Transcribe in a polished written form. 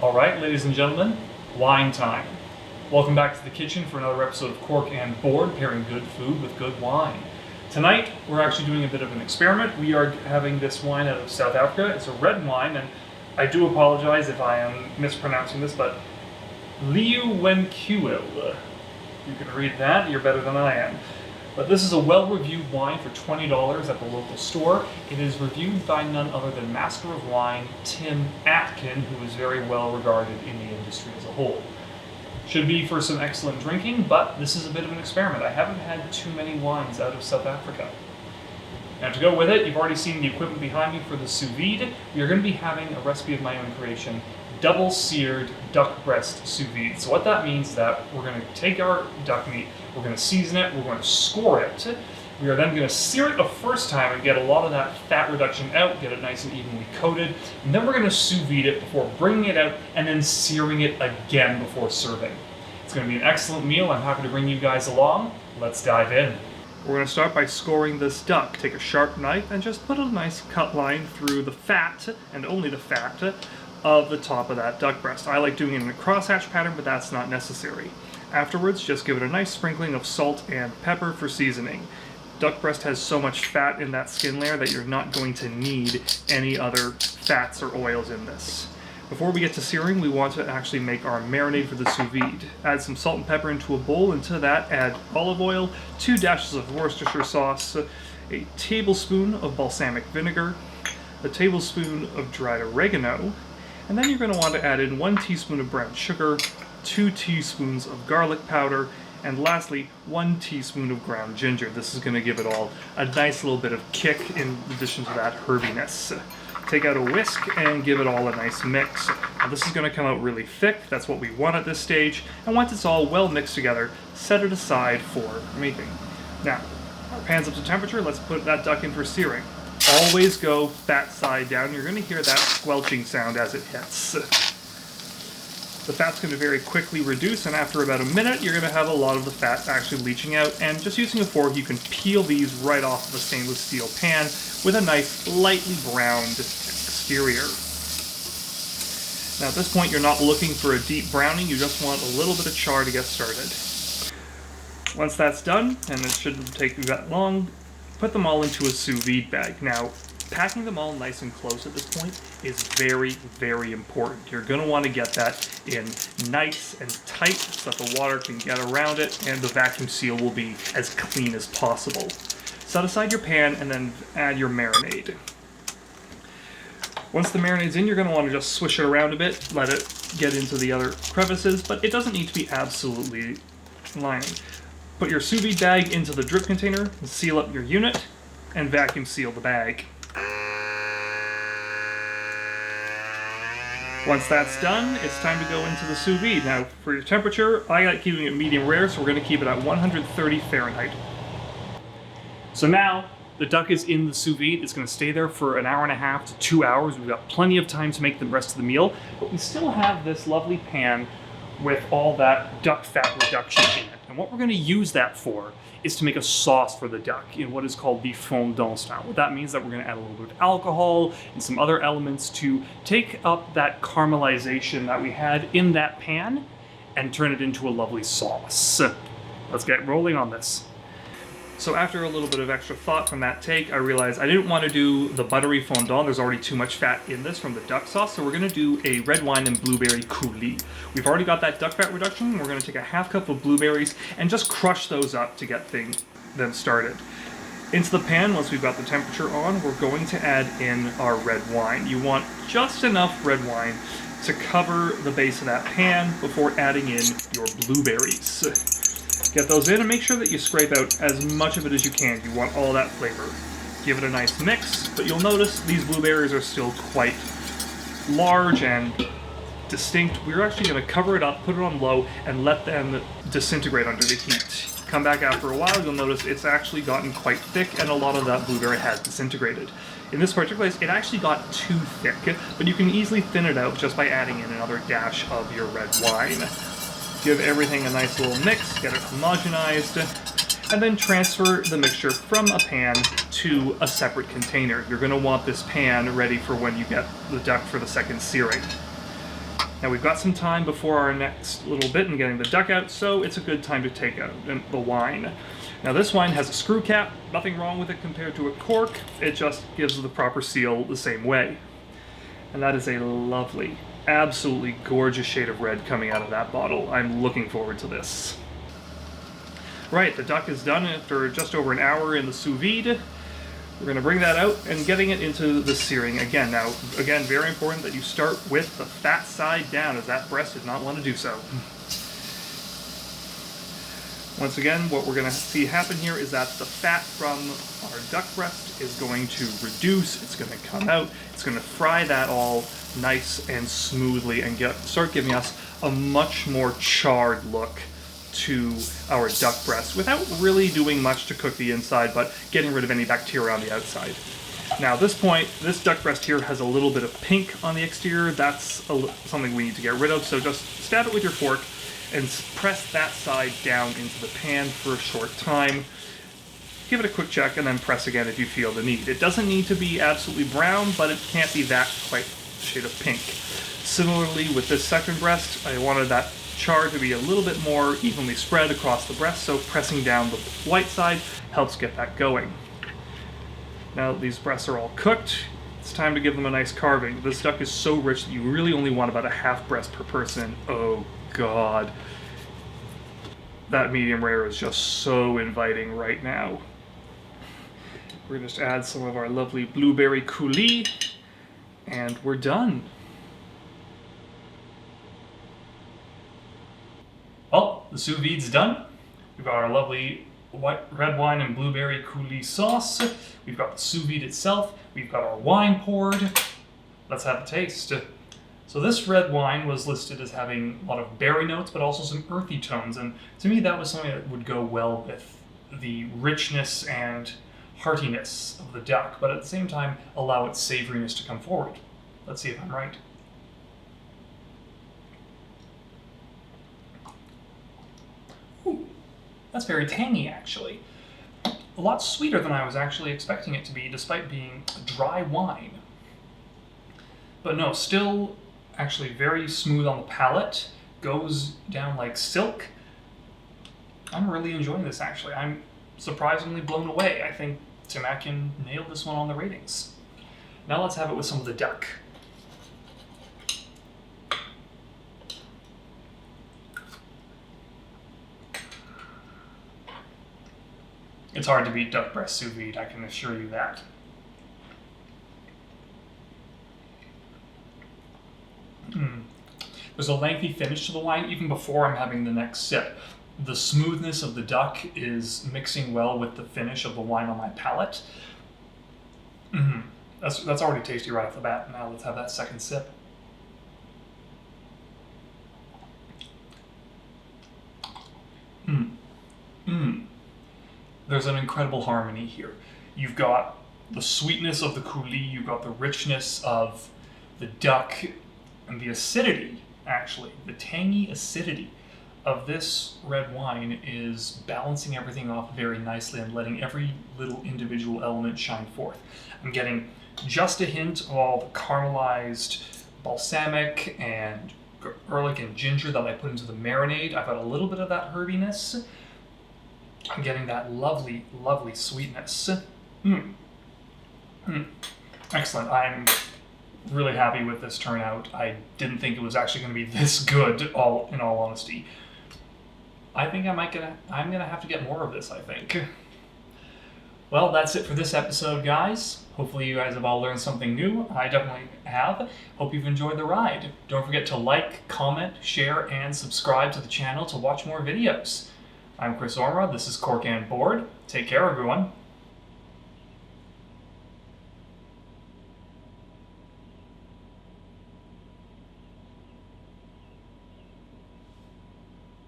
All right, ladies and gentlemen, wine time. Welcome back to the kitchen for another episode of Cork and Board, pairing good food with good wine. Tonight, we're actually doing a bit of an experiment. We are having this wine out of South Africa. It's a red wine, and I do apologize if I am mispronouncing this, but Leeuwenkuil. You can read that, you're better than I am. But this is a well-reviewed wine for $20 at the local store. It is reviewed by none other than Master of Wine Tim Atkin, who is very well regarded in the industry as a whole. Should be for some excellent drinking, but this is a bit of an experiment. I haven't had too many wines out of South Africa. Now to go with it, you've already seen the equipment behind me for the sous vide. We are going to be having a recipe of my own creation, double-seared duck breast sous vide. So what that means is that we're going to take our duck meat, we're going to season it, we're going to score it. We are then going to sear it the first time and get a lot of that fat reduction out, get it nice and evenly coated. And then we're going to sous vide it before bringing it out and then searing it again before serving. It's going to be an excellent meal. I'm happy to bring you guys along. Let's dive in. We're going to start by scoring this duck. Take a sharp knife and just put a nice cut line through the fat, and only the fat, of the top of that duck breast. I like doing it in a crosshatch pattern, but that's not necessary. Afterwards, just give it a nice sprinkling of salt and pepper for seasoning. Duck breast has so much fat in that skin layer that you're not going to need any other fats or oils in this. Before we get to searing, we want to actually make our marinade for the sous vide. Add some salt and pepper into a bowl. Into that, add olive oil, 2 dashes of Worcestershire sauce, a tablespoon of balsamic vinegar, a tablespoon of dried oregano, and then you're going to want to add in 1 teaspoon of brown sugar, 2 teaspoons of garlic powder, and lastly, 1 teaspoon of ground ginger. This is going to give it all a nice little bit of kick in addition to that herbiness. Take out a whisk and give it all a nice mix. Now this is going to come out really thick. That's what we want at this stage. And once it's all well mixed together, set it aside for making. Now, our pan's up to temperature. Let's put that duck in for searing. Always go fat side down. You're going to hear that squelching sound as it hits. The fat's going to very quickly reduce, and after about a minute, you're going to have a lot of the fat actually leaching out. And just using a fork, you can peel these right off of a stainless steel pan with a nice, lightly browned exterior. Now at this point, you're not looking for a deep browning. You just want a little bit of char to get started. Once that's done, and it shouldn't take you that long, put them all into a sous vide bag. Now, packing them all nice and close at this point is very, very important. You're going to want to get that in nice and tight so that the water can get around it and the vacuum seal will be as clean as possible. Set aside your pan and then add your marinade. Once the marinade's in, you're going to want to just swish it around a bit, let it get into the other crevices, but it doesn't need to be absolutely lining. Put your sous vide bag into the drip container, and seal up your unit, and vacuum seal the bag. Once that's done, it's time to go into the sous vide. Now, for your temperature, I like keeping it medium rare, so we're going to keep it at 130 Fahrenheit. So now, the duck is in the sous vide. It's going to stay there for an hour and a half to 2 hours. We've got plenty of time to make the rest of the meal, but we still have this lovely pan with all that duck fat reduction in it. And what we're going to use that for is to make a sauce for the duck in what is called the fondant style. What that means is that we're going to add a little bit of alcohol and some other elements to take up that caramelization that we had in that pan and turn it into a lovely sauce. Let's get rolling on this. So after a little bit of extra thought from that take, I realized I didn't want to do the buttery fondant. There's already too much fat in this from the duck sauce, so we're going to do a red wine and blueberry coulis. We've already got that duck fat reduction. We're going to take a half cup of blueberries and just crush those up to get them started. Into the pan, once we've got the temperature on, we're going to add in our red wine. You want just enough red wine to cover the base of that pan before adding in your blueberries. Get those in and make sure that you scrape out as much of it as you can. You want all that flavor. Give it a nice mix, but you'll notice these blueberries are still quite large and distinct. We're actually going to cover it up, put it on low, and let them disintegrate under the heat. Come back after a while, you'll notice it's actually gotten quite thick and a lot of that blueberry has disintegrated. In this particular case, it actually got too thick, but you can easily thin it out just by adding in another dash of your red wine. Give everything a nice little mix, get it homogenized, and then transfer the mixture from a pan to a separate container. You're going to want this pan ready for when you get the duck for the second searing. Now we've got some time before our next little bit in getting the duck out, so it's a good time to take out the wine. Now this wine has a screw cap, nothing wrong with it compared to a cork, it just gives the proper seal the same way. And that is a lovely, absolutely gorgeous shade of red coming out of that bottle. I'm looking forward to this. Right, the duck is done after just over an hour in the sous vide. We're going to bring that out and getting it into the searing again. Now, again, very important that you start with the fat side down, as that breast did not want to do so. Once again, what we're going to see happen here is that the fat from our duck breast is going to reduce, it's going to come out, it's going to fry that all nice and smoothly and start giving us a much more charred look to our duck breast without really doing much to cook the inside, but getting rid of any bacteria on the outside. Now at this point, this duck breast here has a little bit of pink on the exterior. That's something we need to get rid of, so just stab it with your fork and press that side down into the pan for a short time. Give it a quick check and then press again if you feel the need. It doesn't need to be absolutely brown, but it can't be that quite shade of pink. Similarly with this second breast, I wanted that char to be a little bit more evenly spread across the breast, so pressing down the white side helps get that going. Now that these breasts are all cooked, it's time to give them a nice carving. This duck is so rich that you really only want about a half breast per person. Oh God. That medium rare is just so inviting right now. We're going to just add some of our lovely blueberry coulis, and we're done. Well, the sous vide's done. We've got our lovely red wine and blueberry coulis sauce. We've got the sous vide itself. We've got our wine poured. Let's have a taste. So this red wine was listed as having a lot of berry notes, but also some earthy tones. And to me, that was something that would go well with the richness and heartiness of the duck, but at the same time, allow its savoriness to come forward. Let's see if I'm right. Ooh, that's very tangy, actually. A lot sweeter than I was actually expecting it to be, despite being a dry wine. But no, still actually very smooth on the palate, goes down like silk. I'm really enjoying this, actually. I'm surprisingly blown away. I think Tim Atkin nailed this one on the ratings. Now let's have it with some of the duck. It's hard to beat duck breast sous vide, I can assure you that. There's a lengthy finish to the wine even before I'm having the next sip. The smoothness of the duck is mixing well with the finish of the wine on my palate. That's already tasty right off the bat. Now let's have that second sip. There's an incredible harmony here. You've got the sweetness of the coulis, you've got the richness of the duck, and the acidity, actually, the tangy acidity of this red wine is balancing everything off very nicely and letting every little individual element shine forth. I'm getting just a hint of all the caramelized balsamic and garlic and ginger that I put into the marinade. I've got a little bit of that herbiness. I'm getting that lovely, lovely sweetness. Excellent. I'm really happy with this turnout. I didn't think it was actually going to be this good, in all honesty. I think I'm gonna have to get more of this, I think. Well, that's it for this episode, guys. Hopefully you guys have all learned something new. I definitely have. Hope you've enjoyed the ride. Don't forget to like, comment, share, and subscribe to the channel to watch more videos. I'm Chris Ormrod. This is Cork and Board. Take care, everyone.